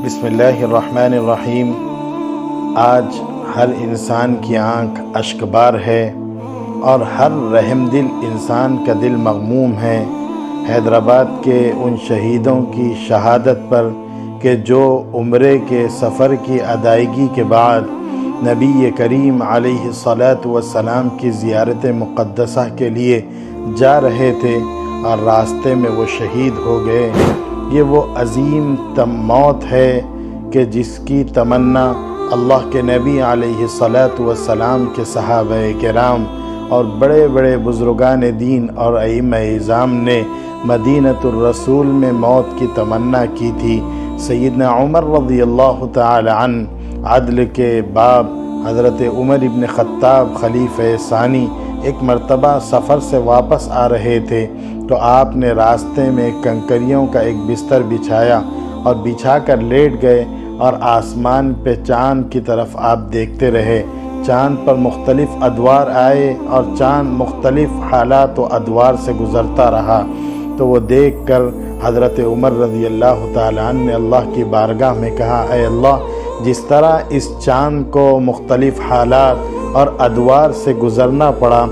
بسم اللہ الرحمن الرحیم۔ آج ہر انسان کی آنکھ اشکبار ہے اور ہر رحم دل انسان کا دل مغموم ہے حیدرآباد کے ان شہیدوں کی شہادت پر کہ جو عمرے کے سفر کی ادائیگی کے بعد نبی کریم علیہ الصلاۃ والسلام کی زیارت مقدسہ کے لیے جا رہے تھے اور راستے میں وہ شہید ہو گئے۔ یہ وہ عظیم موت ہے کہ جس کی تمنا اللہ کے نبی علیہ الصلاۃ والسلام کے صحابہ کرام اور بڑے بڑے بزرگان دین اور ائمہ اعظام نے مدینۃ الرسول میں موت کی تمنا کی تھی۔ سیدنا عمر رضی اللہ تعالی عنہ، عدل کے باب حضرت عمر ابن خطاب خلیفہ ثانی، ایک مرتبہ سفر سے واپس آ رہے تھے تو آپ نے راستے میں کنکریوں کا ایک بستر بچھایا اور بچھا کر لیٹ گئے اور آسمان پہ چاند کی طرف آپ دیکھتے رہے۔ چاند پر مختلف ادوار آئے اور چاند مختلف حالات و ادوار سے گزرتا رہا تو وہ دیکھ کر حضرت عمر رضی اللہ تعالیٰ عنہ نے اللہ کی بارگاہ میں کہا، اے اللہ، جس طرح اس چاند کو مختلف حالات اور ادوار سے گزرنا پڑا،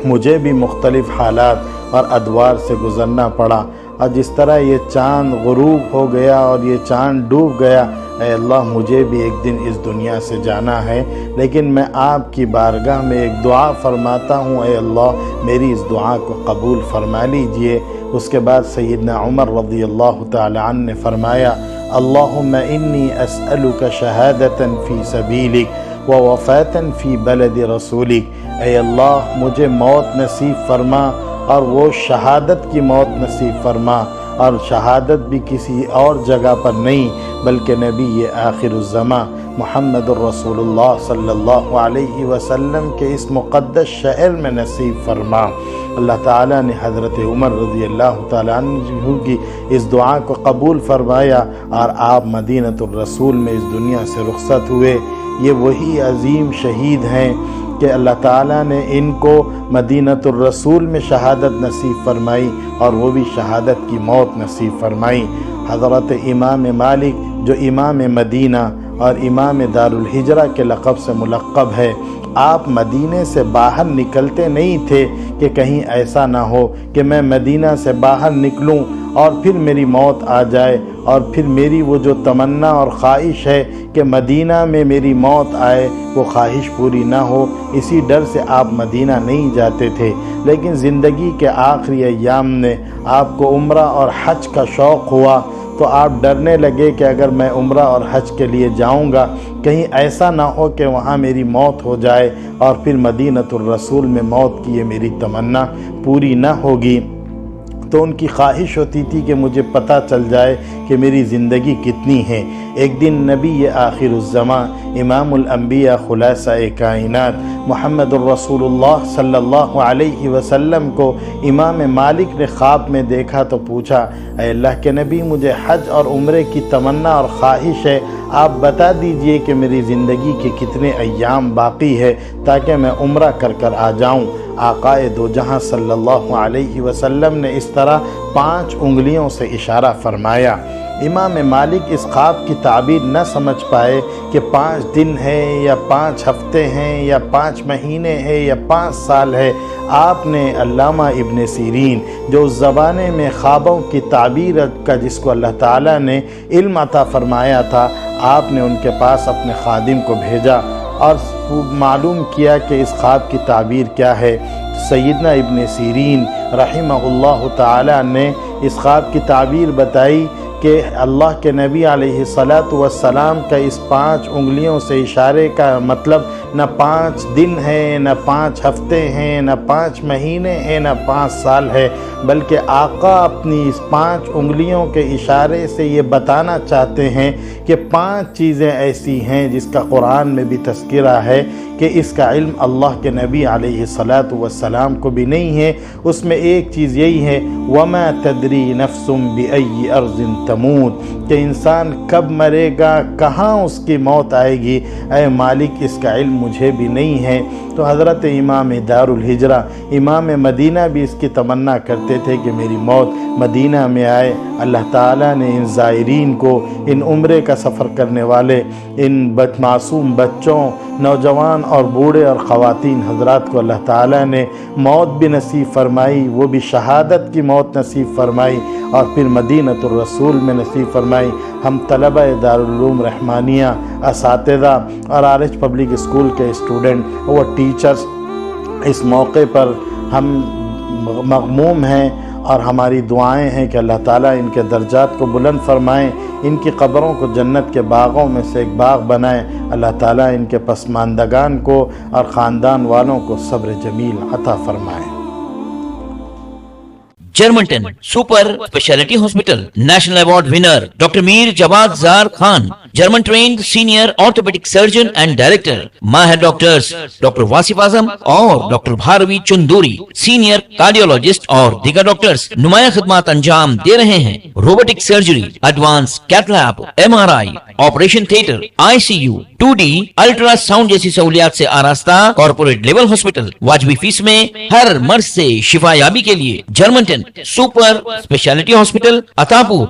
مجھے بھی مختلف حالات اور ادوار سے گزرنا پڑا، اور جس طرح یہ چاند غروب ہو گیا اور یہ چاند ڈوب گیا، اے اللہ مجھے بھی ایک دن اس دنیا سے جانا ہے، لیکن میں آپ کی بارگاہ میں ایک دعا فرماتا ہوں، اے اللہ میری اس دعا کو قبول فرما لیجئے۔ اس کے بعد سیدنا عمر رضی اللہ تعالی عنہ نے فرمایا، اللہم انی اسألک شہادتا فی سبیلک ووفاتا فی بلد رسولک۔ اے اللہ مجھے موت نصیب فرما اور وہ شہادت کی موت نصیب فرما، اور شہادت بھی کسی اور جگہ پر نہیں بلکہ نبی آخر الزماں محمد الرسول اللہ صلی اللہ علیہ وسلم کے اس مقدس شہر میں نصیب فرما۔ اللہ تعالیٰ نے حضرت عمر رضی اللہ تعالیٰ عنہ کی اس دعا کو قبول فرمایا اور آپ مدینۃ الرسول میں اس دنیا سے رخصت ہوئے۔ یہ وہی عظیم شہید ہیں کہ اللہ تعالیٰ نے ان کو مدینۃ الرسول میں شہادت نصیب فرمائی اور وہ بھی شہادت کی موت نصیب فرمائی۔ حضرت امام مالک جو امام مدینہ اور امام دارالہجرہ کے لقب سے ملقب ہے، آپ مدینے سے باہر نکلتے نہیں تھے کہ کہیں ایسا نہ ہو کہ میں مدینہ سے باہر نکلوں اور پھر میری موت آ جائے اور پھر میری وہ جو تمنا اور خواہش ہے کہ مدینہ میں میری موت آئے وہ خواہش پوری نہ ہو، اسی ڈر سے آپ مدینہ نہیں جاتے تھے۔ لیکن زندگی کے آخری ایام میں آپ کو عمرہ اور حج کا شوق ہوا تو آپ ڈرنے لگے کہ اگر میں عمرہ اور حج کے لیے جاؤں گا کہیں ایسا نہ ہو کہ وہاں میری موت ہو جائے اور پھر مدینۃ الرسول میں موت کی یہ میری تمنا پوری نہ ہوگی۔ تو ان کی خواہش ہوتی تھی کہ مجھے پتہ چل جائے کہ میری زندگی کتنی ہے۔ ایک دن نبی آخر الزماں امام الانبیاء خلاصہ کائنات محمد الرسول اللہ صلی اللہ علیہ وسلم کو امام مالک نے خواب میں دیکھا تو پوچھا، اے اللہ کے نبی مجھے حج اور عمرے کی تمنا اور خواہش ہے، آپ بتا دیجئے کہ میری زندگی کے کتنے ایام باقی ہے تاکہ میں عمرہ کر کر آ جاؤں۔ آقائے دو جہاں صلی اللہ علیہ وسلم نے اس طرح 5 انگلیوں سے اشارہ فرمایا۔ امام مالک اس خواب کی تعبیر نہ سمجھ پائے کہ 5 دن ہے یا 5 ہفتے ہیں یا 5 مہینے ہے یا 5 سال ہے۔ آپ نے علامہ ابن سیرین جو اس زمانے میں خوابوں کی تعبیر کا جس کو اللہ تعالیٰ نے علم عطا فرمایا تھا، آپ نے ان کے پاس اپنے خادم کو بھیجا اور معلوم کیا کہ اس خواب کی تعبیر کیا ہے۔ سیدنا ابن سیرین رحمہ اللہ تعالی نے اس خواب کی تعبیر بتائی کہ اللہ کے نبی علیہ الصلاۃ والسلام کا اس 5 انگلیوں سے اشارے کا مطلب نہ 5 دن ہے، نہ 5 ہفتے ہیں، نہ 5 مہینے ہیں، نہ 5 سال ہے، بلکہ آقا اپنی اس 5 انگلیوں کے اشارے سے یہ بتانا چاہتے ہیں کہ 5 چیزیں ایسی ہیں جس کا قرآن میں بھی تذکرہ ہے کہ اس کا علم اللہ کے نبی علیہ الصلاۃ والسلام کو بھی نہیں ہے۔ اس میں ایک چیز یہی ہے، وَمَا تَدْرِي نَفْسٌ بِأَيِّ أَرْضٍ تَمُوتُ، کہ انسان کب مرے گا، کہاں اس کی موت آئے گی، اے مالک اس کا علم مجھے بھی نہیں ہے۔ تو حضرت امام دار الہجرہ امام مدینہ بھی اس کی تمنا کرتے تھے کہ میری موت مدینہ میں آئے۔ اللہ تعالیٰ نے ان زائرین کو، ان عمرے کا سفر کرنے والے، ان معصوم بچوں، نوجوان اور بوڑھے اور خواتین حضرات کو اللہ تعالیٰ نے موت بھی نصیب فرمائی، وہ بھی شہادت کی موت نصیب فرمائی، اور پھر مدینۃ الرسول میں نصیب فرمائی۔ ہم طلبہ دارالعلوم رحمانیہ، اساتذہ اور آرچ پبلک اسکول کے اسٹوڈنٹ و ٹیچرز اس موقع پر ہم مغموم ہیں، اور ہماری دعائیں ہیں کہ اللہ تعالیٰ ان کے درجات کو بلند فرمائیں، ان کی قبروں کو جنت کے باغوں میں سے ایک باغ بنائیں۔ اللہ تعالیٰ ان کے پسماندگان کو اور خاندان والوں کو صبر جمیل عطا فرمائیں۔ جرمنٹن super specialty hospital national award winner doctor Mir Jawad Zar Khan, German trained senior orthopaedic surgeon and director, ماہر ڈاکٹرز ڈاکٹر واصف اعظم اور doctor Bharavi Chanduri, senior cardiologist اور دیگر ڈاکٹرز نمایاں خدمات انجام دے رہے ہیں۔ Robotic surgery, advance cath lab, MRI، operation theatre, ICU، 2D ultrasound جیسی سہولیات سے آراستہ کارپوریٹ لیول ہاسپٹل، واجبی فیس میں ہر مرض سے شفا یابی کے لیے جرمنٹن سپر اسپیشلٹی ہاسپٹل، عطا پور۔